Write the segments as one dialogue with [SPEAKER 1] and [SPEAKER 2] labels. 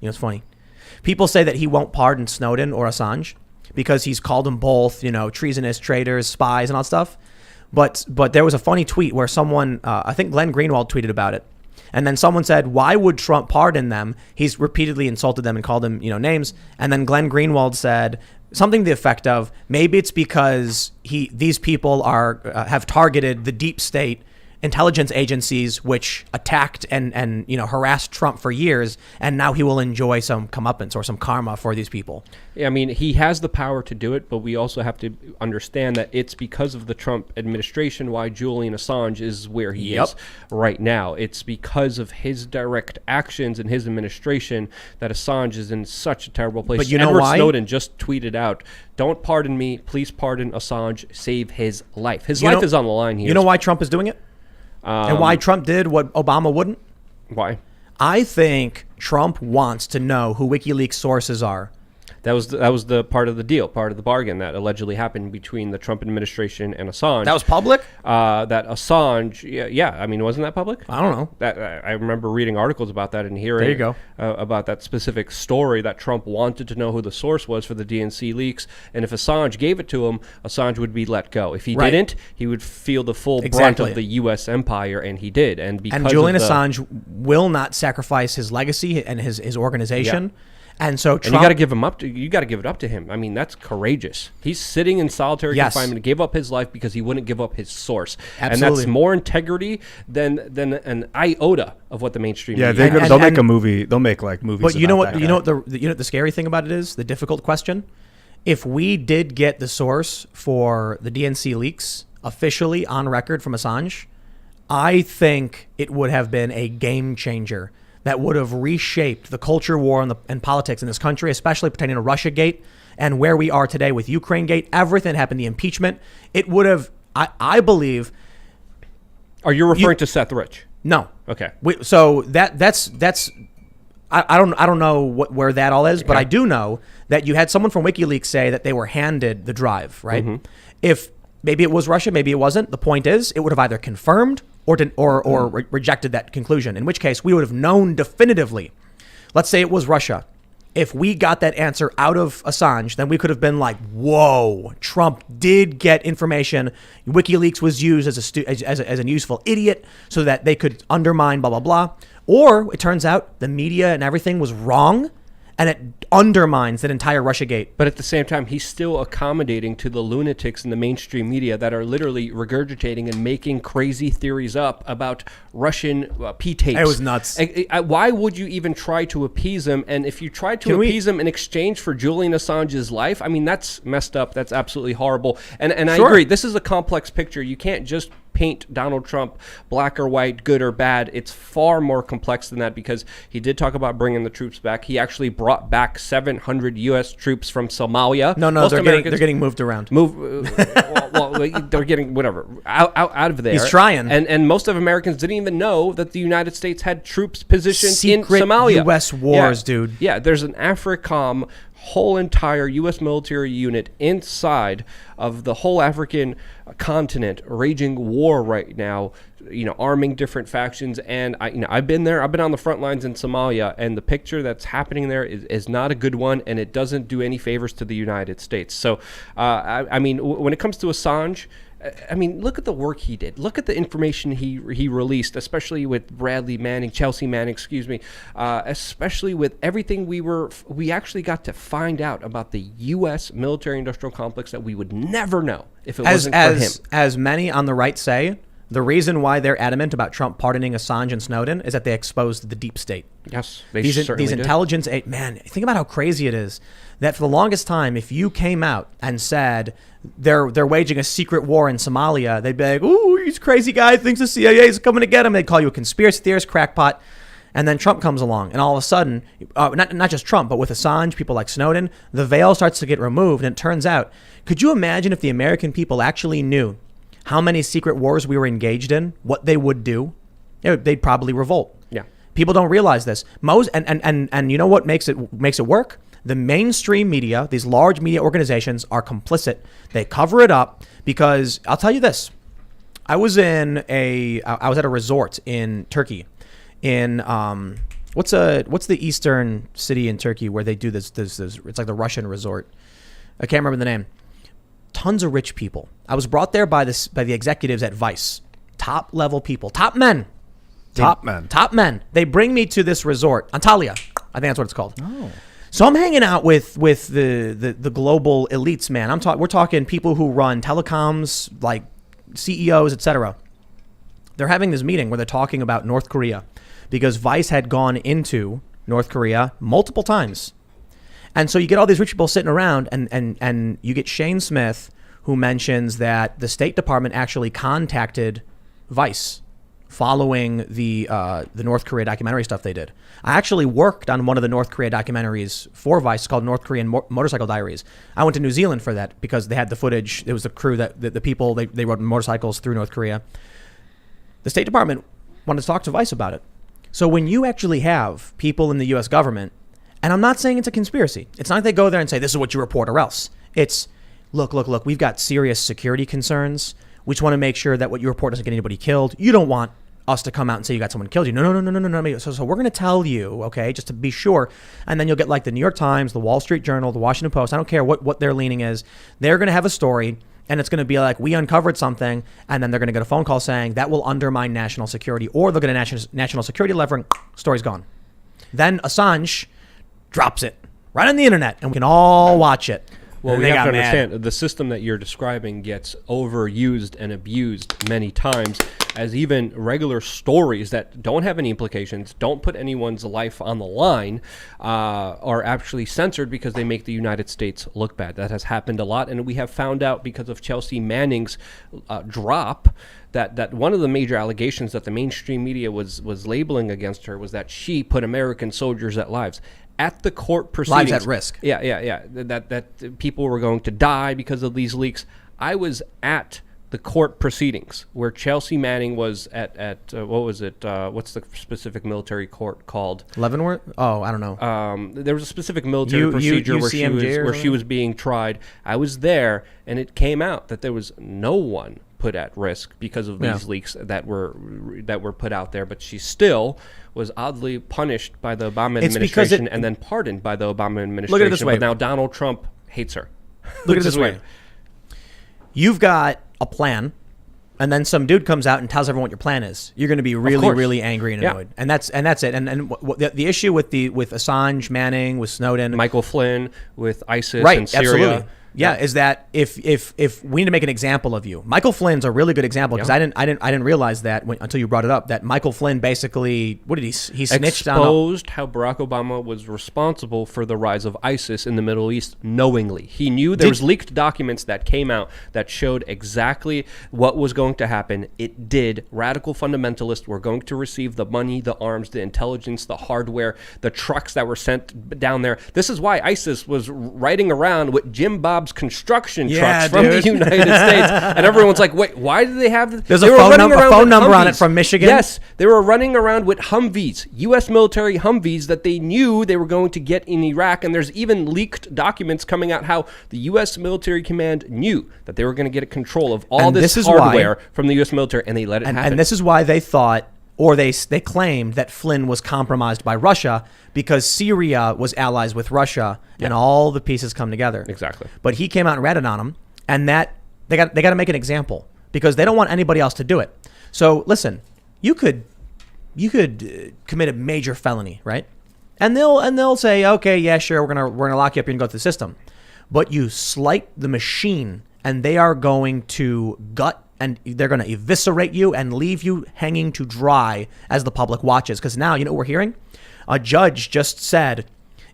[SPEAKER 1] It's funny. People say that he won't pardon Snowden or Assange because he's called them both, treasonous traitors, spies, and all that stuff. But there was a funny tweet where someone, I think Glenn Greenwald tweeted about it. And then someone said, why would Trump pardon them? He's repeatedly insulted them and called them, names. And then Glenn Greenwald said something to the effect of, maybe it's because these people have targeted the deep state intelligence agencies, which attacked and harassed Trump for years, and now he will enjoy some comeuppance or some karma for these people.
[SPEAKER 2] Yeah, I mean, he has the power to do it, but we also have to understand that it's because of the Trump administration why Julian Assange is where he is right now. It's because of his direct actions and his administration that Assange is in such a terrible place.
[SPEAKER 1] But you know
[SPEAKER 2] Edward
[SPEAKER 1] why?
[SPEAKER 2] Snowden just tweeted out, "Don't pardon me, please pardon Assange, save his life." His life is on the line here.
[SPEAKER 1] You know why Trump is doing it? And why Trump did what Obama wouldn't?
[SPEAKER 2] Why?
[SPEAKER 1] I think Trump wants to know who WikiLeaks sources are.
[SPEAKER 2] That was the part of the deal, part of the bargain that allegedly happened between the Trump administration and Assange.
[SPEAKER 1] That was public?
[SPEAKER 2] That Assange, yeah. I mean, wasn't that public?
[SPEAKER 1] I don't know.
[SPEAKER 2] I remember reading articles about that and hearing
[SPEAKER 1] There you go.
[SPEAKER 2] About that specific story that Trump wanted to know who the source was for the DNC leaks. And if Assange gave it to him, Assange would be let go. If he didn't, he would feel the full brunt of the U.S. empire, and he did. And
[SPEAKER 1] Julian Assange will not sacrifice his legacy and his organization. Yeah. And so Trump,
[SPEAKER 2] and you got to give him up. You got to give it up to him. I mean, that's courageous. He's sitting in solitary confinement, gave up his life because he wouldn't give up his source.
[SPEAKER 1] Absolutely.
[SPEAKER 2] And that's more integrity than an iota of what the mainstream.
[SPEAKER 3] Yeah, they'll make a movie. They'll make like movies.
[SPEAKER 1] But you know what?
[SPEAKER 3] That
[SPEAKER 1] You know what the scary thing about it is, the difficult question. If we did get the source for the DNC leaks officially on record from Assange, I think it would have been a game changer that would have reshaped the culture war and politics in this country, especially pertaining to Russiagate and where we are today with Ukrainegate. Everything happened, the impeachment. It would have, I believe.
[SPEAKER 2] Are you referring to Seth Rich?
[SPEAKER 1] No.
[SPEAKER 2] Okay.
[SPEAKER 1] So that's I don't know where that all is, but I do know that you had someone from WikiLeaks say that they were handed the drive, right? Mm-hmm. If maybe it was Russia, maybe it wasn't. The point is, it would have either confirmed or rejected that conclusion, in which case we would have known definitively. Let's say it was Russia. If we got that answer out of Assange, then we could have been like, whoa, Trump did get information. WikiLeaks was used as a useful idiot so that they could undermine blah, blah, blah. Or it turns out the media and everything was wrong, and it undermines that entire Russiagate.
[SPEAKER 2] But at the same time, he's still accommodating to the lunatics in the mainstream media that are literally regurgitating and making crazy theories up about Russian P-tapes.
[SPEAKER 1] It was nuts.
[SPEAKER 2] Why would you even try to appease him? And if you tried to appease him in exchange for Julian Assange's life, I mean, that's messed up. That's absolutely horrible. And I agree. This is a complex picture. You can't just paint Donald Trump black or white, good or bad. It's far more complex than that, because he did talk about bringing the troops back. He actually brought back 700 U.S. troops from Somalia.
[SPEAKER 1] No, they're getting moved around.
[SPEAKER 2] Well, they're getting whatever out of there.
[SPEAKER 1] He's trying,
[SPEAKER 2] and most of Americans didn't even know that the United States had troops positioned
[SPEAKER 1] Secret
[SPEAKER 2] in Somalia.
[SPEAKER 1] U.S. wars, dude.
[SPEAKER 2] Yeah, there's an AFRICOM whole entire U.S. military unit inside of the whole African continent, raging war right now, arming different factions. And I've been there. I've been on the front lines in Somalia, and the picture that's happening there is not a good one, and it doesn't do any favors to the United States. So, when it comes to Assange, look at the work he did. Look at the information he released, especially with Chelsea Manning, especially with everything we actually got to find out about the U.S. military-industrial complex that we would never know if it wasn't for him.
[SPEAKER 1] As many on the right say, the reason why they're adamant about Trump pardoning Assange and Snowden is that they exposed the deep state.
[SPEAKER 2] Yes,
[SPEAKER 1] these intelligence, man, think about how crazy it is that for the longest time, if you came out and said they're waging a secret war in Somalia, they'd be like, "Ooh, he's crazy guy thinks the CIA is coming to get him." They'd call you a conspiracy theorist, crackpot. And then Trump comes along, and all of a sudden, not just Trump, but with Assange, people like Snowden, the veil starts to get removed. And it turns out, could you imagine if the American people actually knew how many secret wars we were engaged in, what they would do? They'd probably revolt.
[SPEAKER 2] Yeah.
[SPEAKER 1] People don't realize this. And you know what makes it work? The mainstream media, these large media organizations, are complicit. They cover it up because I'll tell you this. I was at a resort in Turkey in what's the eastern city in Turkey where they do this? It's like the Russian resort. I can't remember the name. Tons of rich people. I was brought there by the executives at Vice. Top level people. Top men. Top men. They bring me to this resort, Antalya. I think that's what it's called.
[SPEAKER 3] Oh.
[SPEAKER 1] So I'm hanging out with the global elites, man. We're talking people who run telecoms, like CEOs, etc. They're having this meeting where they're talking about North Korea because Vice had gone into North Korea multiple times. And so you get all these rich people sitting around and you get Shane Smith, who mentions that the State Department actually contacted Vice following the North Korea documentary stuff they did. I actually worked on one of the North Korea documentaries for Vice called North Korean Motorcycle Diaries. I went to New Zealand for that because they had the footage. It was the crew that the people, they rode motorcycles through North Korea. The State Department wanted to talk to Vice about it. So when you actually have people in the U.S. government, and I'm not saying it's a conspiracy. It's not like they go there and say, this is what you report or else. It's, look, we've got serious security concerns. We just want to make sure that what you report doesn't get anybody killed. You don't want us to come out and say you got someone killed you. No. So we're going to tell you, okay, just to be sure. And then you'll get like the New York Times, the Wall Street Journal, the Washington Post. I don't care what their leaning is. They're going to have a story, and it's going to be like, we uncovered something, and then they're going to get a phone call saying that will undermine national security, or they'll get a national security lever, and story's gone. Then Assange drops it right on the internet, and we can all watch it.
[SPEAKER 2] Well, we have to understand the system that you're describing gets overused and abused many times, as even regular stories that don't have any implications, don't put anyone's life on the line, are actually censored because they make the United States look bad. That has happened a lot, and we have found out because of Chelsea Manning's drop that one of the major allegations that the mainstream media was labeling against her was that she put American soldiers at the court proceedings.
[SPEAKER 1] Lives at risk.
[SPEAKER 2] Yeah. That people were going to die because of these leaks. I was at the court proceedings where Chelsea Manning was at what was it? What's the specific military court called?
[SPEAKER 1] Leavenworth? Oh, I don't know.
[SPEAKER 2] There was a specific military procedure where she was being tried. I was there, and it came out that there was no one put at risk because of these leaks that were put out there, but she still was oddly punished by the Obama administration and then pardoned by the Obama administration.
[SPEAKER 1] Look at it this way.
[SPEAKER 2] But now Donald Trump hates her.
[SPEAKER 1] Look at it this way. You've got a plan, and then some dude comes out and tells everyone what your plan is. You're going to be really angry and annoyed. And that's it. And the issue with Assange, Manning, with Snowden,
[SPEAKER 2] Michael Flynn, with ISIS and Syria.
[SPEAKER 1] Absolutely. Yeah, is that if we need to make an example of you, Michael Flynn's a really good example because I didn't realize that until you brought it up, that Michael Flynn basically, what did he snitched
[SPEAKER 2] exposed how Barack Obama was responsible for the rise of ISIS in the Middle East knowingly. He knew there was leaked documents that came out that showed exactly what was going to happen. It did. Radical fundamentalists were going to receive the money, the arms, the intelligence, the hardware, the trucks that were sent down there. This is why ISIS was riding around with Jim Bob's construction trucks from the United States, and everyone's like, "Wait, why do they have?"
[SPEAKER 1] There's a phone number on it from Michigan.
[SPEAKER 2] Yes, they were running around with Humvees, U.S. military Humvees that they knew they were going to get in Iraq, and there's even leaked documents coming out how the U.S. military command knew that they were going to get control of all this hardware from the U.S. military, and they let it happen.
[SPEAKER 1] And this is why they thought, or they claimed that Flynn was compromised by Russia because Syria was allies with Russia, and all the pieces come together.
[SPEAKER 2] Exactly.
[SPEAKER 1] But he came out and ratted on him, and that they got to make an example because they don't want anybody else to do it. So listen, you could commit a major felony, right? And they'll say, okay, yeah, sure, we're gonna lock you up and go through the system. But you slight the machine, and they are going to gut. And they're going to eviscerate you and leave you hanging to dry as the public watches. Because now, you know what we're hearing? A judge just said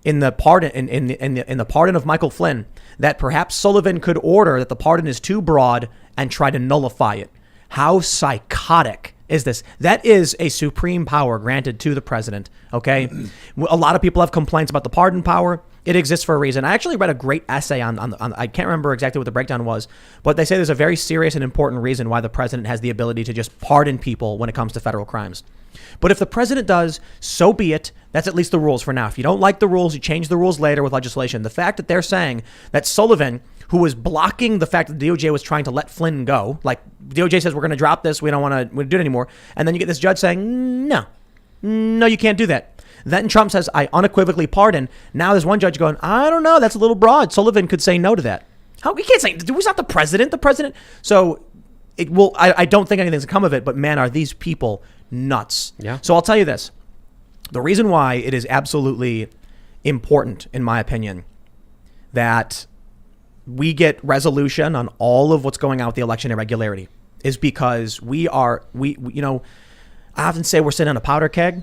[SPEAKER 1] in the pardon in the pardon of Michael Flynn that perhaps Sullivan could order that the pardon is too broad and try to nullify it. How psychotic is this? That is a supreme power granted to the president. Okay, a lot of people have complaints about the pardon power. It exists for a reason. I actually read a great essay on I can't remember exactly what the breakdown was, but they say there's a very serious and important reason why the president has the ability to just pardon people when it comes to federal crimes. But if the president does, so be it. That's at least the rules for now. If you don't like the rules, you change the rules later with legislation. The fact that they're saying that Sullivan, who was blocking the fact that the DOJ was trying to let Flynn go, like DOJ says, we're going to drop this, we don't want to do it anymore. And then you get this judge saying, no, you can't do that. Then Trump says, I unequivocally pardon. Now there's one judge going, I don't know, that's a little broad. Sullivan could say no to that. How? We can't say, who's not the president? The president. So it will. I don't think anything's come of it, but man, are these people nuts.
[SPEAKER 2] Yeah.
[SPEAKER 1] So I'll tell you this. The reason why it is absolutely important, in my opinion, that we get resolution on all of what's going on with the election irregularity is because we you know, I often say we're sitting on a powder keg.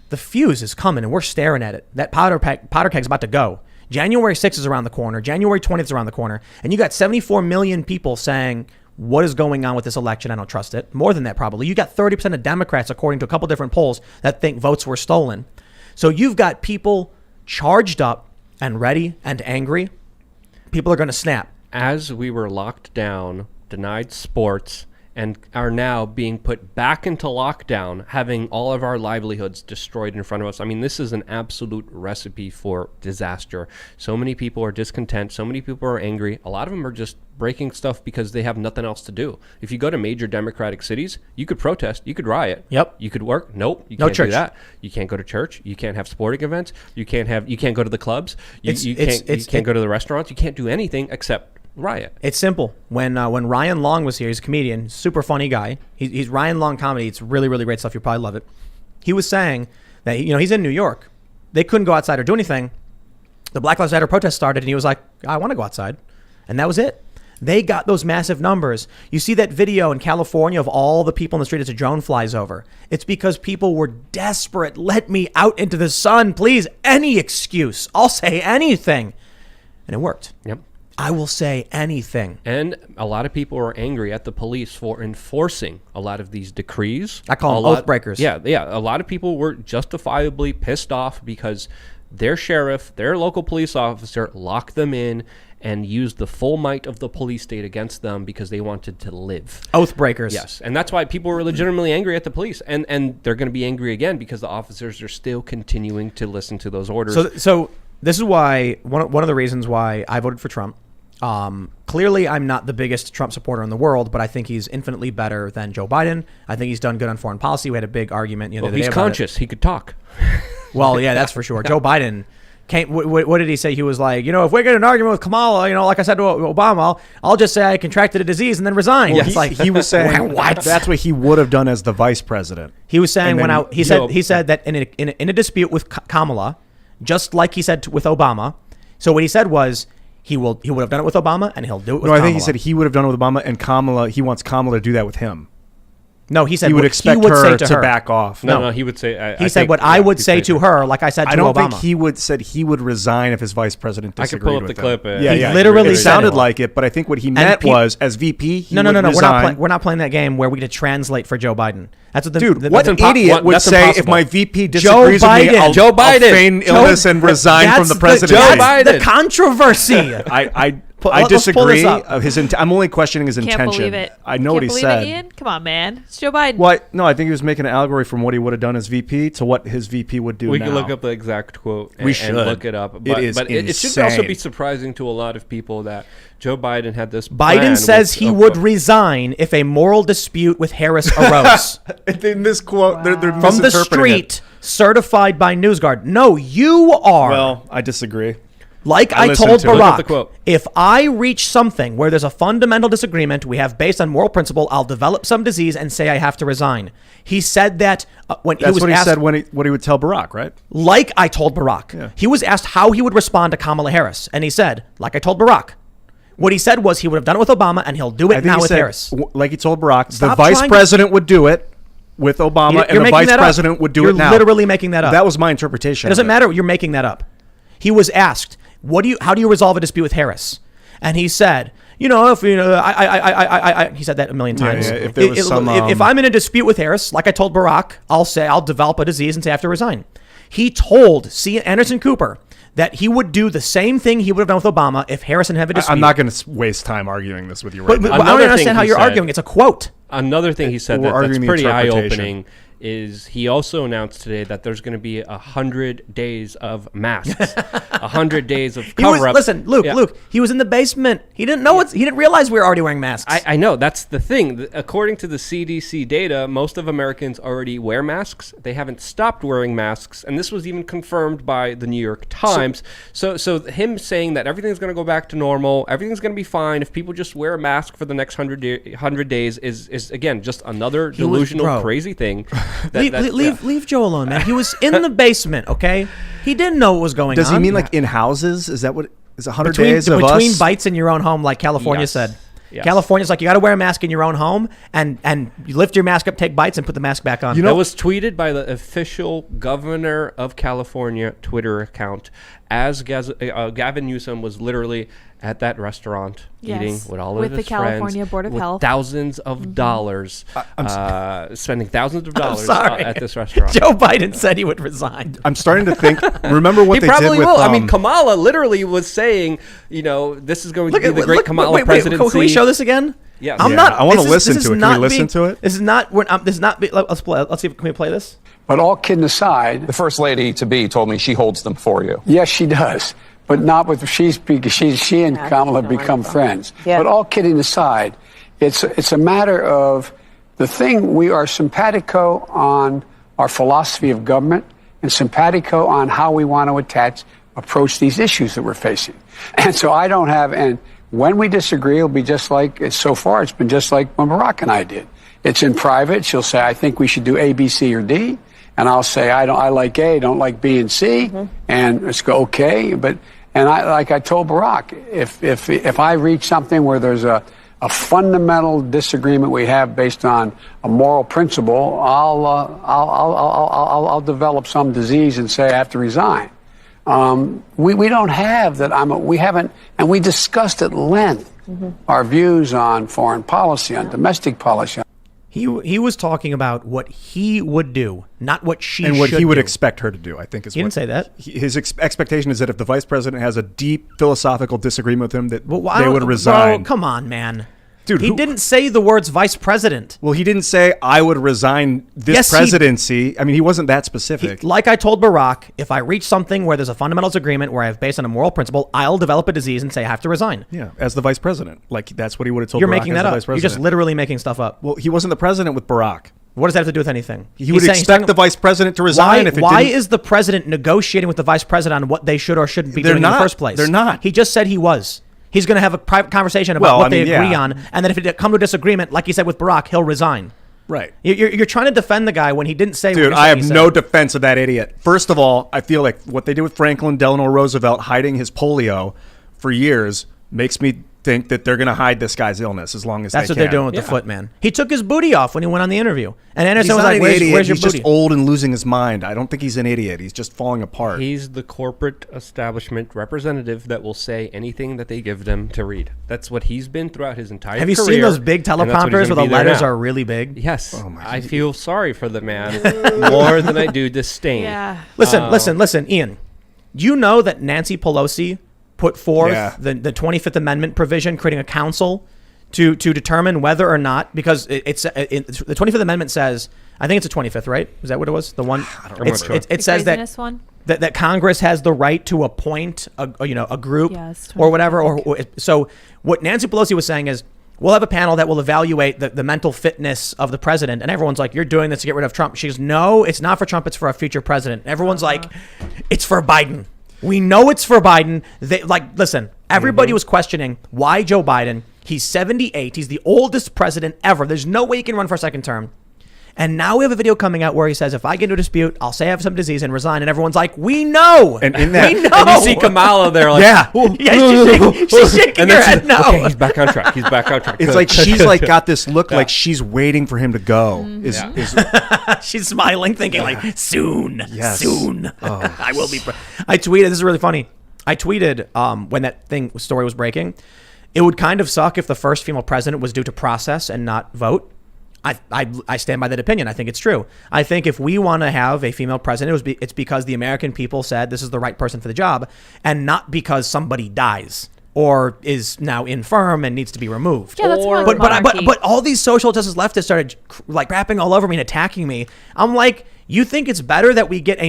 [SPEAKER 1] The fuse is coming and we're staring at it. That powder keg's about to go. January 6th is around the corner. January 20th is around the corner. And you got 74 million people saying, what is going on with this election? I don't trust it. More than that, probably. You got 30% of Democrats, according to a couple different polls, that think votes were stolen. So you've got people charged up and ready and angry. People are going to snap.
[SPEAKER 2] As we were locked down, denied sports, and are now being put back into lockdown, having all of our livelihoods destroyed in front of us. I mean, this is an absolute recipe for disaster. So many people are discontent. So many people are angry. A lot of them are just breaking stuff because they have nothing else to do. If you go to major Democratic cities, you could protest. You could riot.
[SPEAKER 1] Yep.
[SPEAKER 2] You could work. Nope. You
[SPEAKER 1] No
[SPEAKER 2] can't
[SPEAKER 1] church.
[SPEAKER 2] do that. You can't go to church. You can't have sporting events. You can't go to the clubs. You can't go to the restaurants. You can't do anything except riot.
[SPEAKER 1] It's simple. When Ryan Long was here, he's a comedian, super funny guy. He's Ryan Long comedy. It's really, really great stuff. You'll probably love it. He was saying that, you know, he's in New York. They couldn't go outside or do anything. The Black Lives Matter protest started and he was like, I want to go outside. And that was it. They got those massive numbers. You see that video in California of all the people in the street as a drone flies over. It's because people were desperate. Let me out into the sun, please. Any excuse. I'll say anything. And it worked.
[SPEAKER 2] Yep.
[SPEAKER 1] I will say anything.
[SPEAKER 2] And a lot of people are angry at the police for enforcing a lot of these decrees.
[SPEAKER 1] I call them oath breakers.
[SPEAKER 2] Yeah. A lot of people were justifiably pissed off because their sheriff, their local police officer locked them in and used the full might of the police state against them because they wanted to live.
[SPEAKER 1] Oath breakers.
[SPEAKER 2] Yes. And that's why people were legitimately angry at the police. And they're going to be angry again because the officers are still continuing to listen to those orders.
[SPEAKER 1] So this is why one of the reasons why I voted for Trump. Clearly, I'm not the biggest Trump supporter in the world, but I think he's infinitely better than Joe Biden. I think he's done good on foreign policy. We had a big argument.
[SPEAKER 2] Well, he's conscious. He could talk.
[SPEAKER 1] Well, yeah, that's for sure. Joe Biden came. What did he say? He was like, you know, if we get an argument with Kamala, you know, like I said to Obama, I'll just say I contracted a disease and then resign.
[SPEAKER 3] Well,
[SPEAKER 1] It's
[SPEAKER 3] he was saying
[SPEAKER 1] what?
[SPEAKER 3] That's what he would have done as the vice president.
[SPEAKER 1] He was saying he said that in a dispute with Kamala, just like he said with Obama. So what he said was he would have done it with Obama and he'll do it with Kamala.
[SPEAKER 3] No, I think he said he would have done it with Obama and Kamala. He wants Kamala to do that with him.
[SPEAKER 1] No, he said
[SPEAKER 3] he would expect her to back off.
[SPEAKER 2] No, he would say.
[SPEAKER 1] He said what I would say to her, like I said to Obama.
[SPEAKER 3] I don't think he said he would resign if his vice president disagreed
[SPEAKER 2] I could pull up the clip.
[SPEAKER 1] He literally
[SPEAKER 3] it
[SPEAKER 1] said
[SPEAKER 3] sounded like it, but I think what he meant was as VP.
[SPEAKER 1] No. We're not playing that game where we get to translate for Joe Biden. That's what
[SPEAKER 3] what idiot would say if my VP disagrees with me?
[SPEAKER 1] Joe Biden,
[SPEAKER 3] I'll feign illness and resign from the presidency.
[SPEAKER 1] Joe Biden. The controversy.
[SPEAKER 3] I disagree. I'm only questioning his intention.
[SPEAKER 4] Can't believe it.
[SPEAKER 3] I know what he said.
[SPEAKER 4] Ian? Come on, man. It's Joe Biden.
[SPEAKER 3] What? No, I think he was making an allegory from what he would have done as VP to what his VP would do now.
[SPEAKER 2] We can look up the exact quote and look it up. But it should also be surprising to a lot of people that Joe Biden had this plan.
[SPEAKER 1] Biden says he would resign if a moral dispute with Harris arose.
[SPEAKER 3] In this quote, they're
[SPEAKER 1] from the street, certified by NewsGuard. No, you are.
[SPEAKER 3] Well, I disagree.
[SPEAKER 1] Like I told Barack, if I reach something where there's a fundamental disagreement we have based on moral principle, I'll develop some disease and say I have to resign. He said that when he was asked. That's what he said what he would tell Barack, right? Like I told Barack. Yeah. He was asked how he would respond to Kamala Harris. And he said, like I told Barack. What he said was he would have done it with Obama and he'll do it now with Harris.
[SPEAKER 3] Like he told Barack, the vice president would do it with Obama and the vice president would do it now.
[SPEAKER 1] You're literally making that up.
[SPEAKER 3] That was my interpretation.
[SPEAKER 1] It doesn't matter. You're making that up. He was asked, how do you resolve a dispute with Harris? And he said, he said that a million times.
[SPEAKER 3] Yeah, if there was
[SPEAKER 1] if I'm in a dispute with Harris, like I told Barack, I'll develop a disease and say I have to resign. He told Anderson Cooper that he would do the same thing he would have done with Obama if Harrison had a dispute.
[SPEAKER 3] I'm not going to waste time arguing this with you right now.
[SPEAKER 1] But I don't understand how you're arguing. It's a quote.
[SPEAKER 2] Another thing he said that's pretty eye-opening is he also announced today that there's going to be 100 days of masks, 100 days of cover-up.
[SPEAKER 1] Listen, Luke, he was in the basement. He didn't know he didn't realize we were already wearing masks.
[SPEAKER 2] I know, that's the thing. According to the CDC data, most of Americans already wear masks. They haven't stopped wearing masks, and this was even confirmed by the New York Times. So him saying that everything's going to go back to normal, everything's going to be fine if people just wear a mask for the next 100 days is again just another delusional, crazy thing.
[SPEAKER 1] Leave Joe alone, man. He was in the basement, okay? He didn't know what was going on.
[SPEAKER 3] Does he mean like in houses? Is that what is 100 days
[SPEAKER 1] of
[SPEAKER 3] between
[SPEAKER 1] bites in your own home, like California said?
[SPEAKER 2] Yes.
[SPEAKER 1] California's like, you got to wear a mask in your own home, and you lift your mask up, take bites, and put the mask back on.
[SPEAKER 2] That was tweeted by the official governor of California Twitter account, as Gavin Newsom was literally at that restaurant eating with all of his
[SPEAKER 4] the California
[SPEAKER 2] friends,
[SPEAKER 4] Board of
[SPEAKER 2] with
[SPEAKER 4] Health,
[SPEAKER 2] thousands of dollars, spending thousands of dollars at this restaurant.
[SPEAKER 1] Joe Biden said he would resign.
[SPEAKER 3] I'm starting to think. Remember what
[SPEAKER 2] he
[SPEAKER 3] they
[SPEAKER 2] probably
[SPEAKER 3] did with?
[SPEAKER 2] Will. I mean, Kamala literally was saying, this is going to be the great Kamala presidency.
[SPEAKER 1] Can we show this again?
[SPEAKER 2] Yes.
[SPEAKER 3] I'm not. I want to listen to it. Can we listen to it?
[SPEAKER 1] This is not. This is not. Let's see. Can we play this?
[SPEAKER 5] But all kidding aside,
[SPEAKER 6] the first lady to be told me she holds them for you.
[SPEAKER 5] Yes, she does. But not with she and Kamala have become friends. Yeah. But all kidding aside, it's a matter of the thing. We are simpatico on our philosophy of government and simpatico on how we want to approach these issues that we're facing. And so I don't have, and when we disagree, it'll be just like, so far it's been just like when Barack and I did. It's in private. She'll say, I think we should do A, B, C, or D. And I'll say, I like A, don't like B and C. Mm-hmm. And let's go, okay. And I told Barack, if I reach something where there's a fundamental disagreement we have based on a moral principle, I'll develop some disease and say I have to resign. We don't have that. We haven't, and we discussed at length our views on foreign policy, on domestic policy.
[SPEAKER 1] He was talking about what he would do, not what she should do.
[SPEAKER 3] And what he would expect her to do, I think.
[SPEAKER 1] He didn't say that.
[SPEAKER 3] His expectation is that if the vice president has a deep philosophical disagreement with him, that they would resign.
[SPEAKER 1] Bro, come on, man.
[SPEAKER 3] Dude,
[SPEAKER 1] he didn't say the words vice president.
[SPEAKER 3] Well, he didn't say, I would resign this presidency. I mean, he wasn't that specific.
[SPEAKER 1] Like I told Barack, if I reach something where there's a fundamental disagreement where I have based on a moral principle, I'll develop a disease and say I have to resign.
[SPEAKER 3] Yeah, as the vice president. Like, that's what he would have told
[SPEAKER 1] You're
[SPEAKER 3] Barack
[SPEAKER 1] making that up. You're just literally making stuff up.
[SPEAKER 3] Well, he wasn't the president with Barack.
[SPEAKER 1] What does that have to do with anything?
[SPEAKER 3] He would expect the vice president to resign if it
[SPEAKER 1] Why
[SPEAKER 3] didn't.
[SPEAKER 1] is the president negotiating with the vice president on what they should or shouldn't be doing in the first place?
[SPEAKER 3] They're not.
[SPEAKER 1] He just said he was. He's going to have a private conversation about what they agree on, and then if it come to a disagreement, like he said with Barack, he'll resign.
[SPEAKER 3] Right.
[SPEAKER 1] You're trying to defend the guy when he didn't say.
[SPEAKER 3] Dude, I have no defense of that idiot. First of all, I feel like what they did with Franklin Delano Roosevelt hiding his polio for years makes me think that they're going to hide this guy's illness as long as
[SPEAKER 1] that's
[SPEAKER 3] they
[SPEAKER 1] what
[SPEAKER 3] can.
[SPEAKER 1] They're doing with the foot, man. He took his booty off when he went on the interview, and Anderson was
[SPEAKER 3] not
[SPEAKER 1] like,
[SPEAKER 3] an idiot.
[SPEAKER 1] Where's your
[SPEAKER 3] he's
[SPEAKER 1] booty?
[SPEAKER 3] Just old and losing his mind. I don't think he's an idiot. He's just falling apart.
[SPEAKER 2] He's the corporate establishment representative that will say anything that they give them to read. That's what he's been throughout his entire career.
[SPEAKER 1] Have you seen those big teleprompters where the letters are really big?
[SPEAKER 2] Yes. Oh my I feel sorry for the man more than I do disdain.
[SPEAKER 4] Yeah.
[SPEAKER 1] Listen, Ian. You know that Nancy Pelosi put forth the 25th Amendment provision creating a council to determine whether or not, because the 25th Amendment says, I think it's the 25th, right? Is that what it was? The one
[SPEAKER 3] I don't remember.
[SPEAKER 1] It says that Congress has the right to appoint a group or whatever. So what Nancy Pelosi was saying is, we'll have a panel that will evaluate the mental fitness of the president. And everyone's like, you're doing this to get rid of Trump. She goes, no, it's not for Trump. It's for a future president. Everyone's like, it's for Biden. We know it's for Biden. Listen, everybody was questioning why Joe Biden. He's 78. He's the oldest president ever. There's no way he can run for a second term. And now we have a video coming out where he says, if I get into a dispute, I'll say I have some disease and resign. And everyone's like, we know.
[SPEAKER 3] And in that,
[SPEAKER 1] we know.
[SPEAKER 2] And you see Kamala there like,
[SPEAKER 1] she's shaking her head no.
[SPEAKER 2] Okay, he's back on track.
[SPEAKER 3] It's like she's like got this look like she's waiting for him to go.
[SPEAKER 1] She's smiling, thinking like, soon.
[SPEAKER 3] Oh.
[SPEAKER 1] I will be. I tweeted, this is really funny. I tweeted when that story was breaking, it would kind of suck if the first female president was due to process and not vote. I stand by that opinion. I think it's true. I think if we want to have a female president, it's because the American people said this is the right person for the job, and not because somebody dies. or is now infirm and needs to be removed.
[SPEAKER 4] Yeah, that's why
[SPEAKER 1] But all these social justice leftists started like crapping all over me and attacking me. I'm like, you think it's better that we get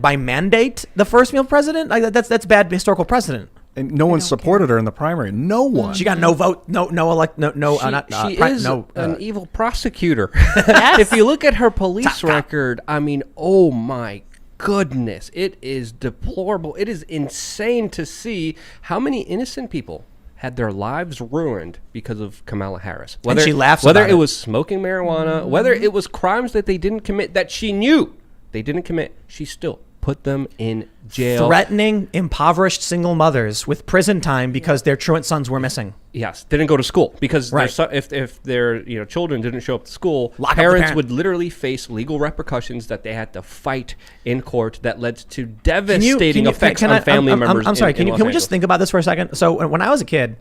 [SPEAKER 1] by mandate the first female president? Like that's bad historical precedent.
[SPEAKER 3] And no one supported her in the primary. No one.
[SPEAKER 1] She got no vote.
[SPEAKER 2] She is an evil prosecutor. If you look at her police record, I mean, oh my goodness, it is deplorable. It is insane to see how many innocent people had their lives ruined because of Kamala Harris.
[SPEAKER 1] And she laughs
[SPEAKER 2] whether
[SPEAKER 1] about
[SPEAKER 2] it was smoking marijuana, whether it was crimes that they didn't commit, that she knew they didn't commit, she still put them in jail.
[SPEAKER 1] Threatening impoverished single mothers with prison time because their truant sons were missing.
[SPEAKER 2] Yes, didn't go to school because
[SPEAKER 1] Right.
[SPEAKER 2] if their children didn't show up to school,
[SPEAKER 1] Lock up the
[SPEAKER 2] parents
[SPEAKER 1] parent.
[SPEAKER 2] would literally face legal repercussions that they had to fight in court that led to devastating effects on family members.
[SPEAKER 1] I'm sorry.
[SPEAKER 2] in
[SPEAKER 1] Can
[SPEAKER 2] Los
[SPEAKER 1] we
[SPEAKER 2] Angeles.
[SPEAKER 1] just think about this for a second? So when I was a kid,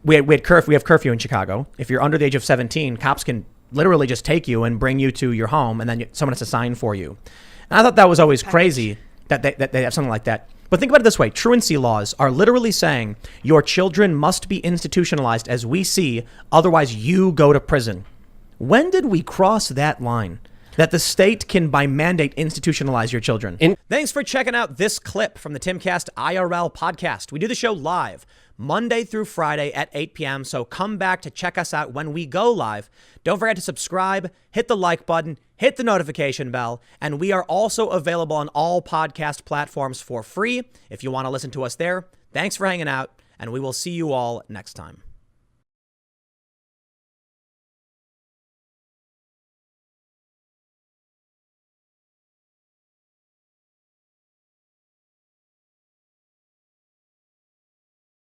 [SPEAKER 1] we have curfew in Chicago. If you're under the age of 17, cops can literally just take you and bring you to your home, and then someone has to sign for you. And I thought that was always crazy that they have something like that. But think about it this way. Truancy laws are literally saying your children must be institutionalized as we see, otherwise you go to prison. When did we cross that line? That the state can, by mandate, institutionalize your children. Thanks for checking out this clip from the Timcast IRL podcast. We do the show live Monday through Friday at 8 p.m. So come back to check us out when we go live. Don't forget to subscribe, hit the like button, hit the notification bell, and we are also available on all podcast platforms for free if you want to listen to us there. Thanks for hanging out, and we will see you all next time.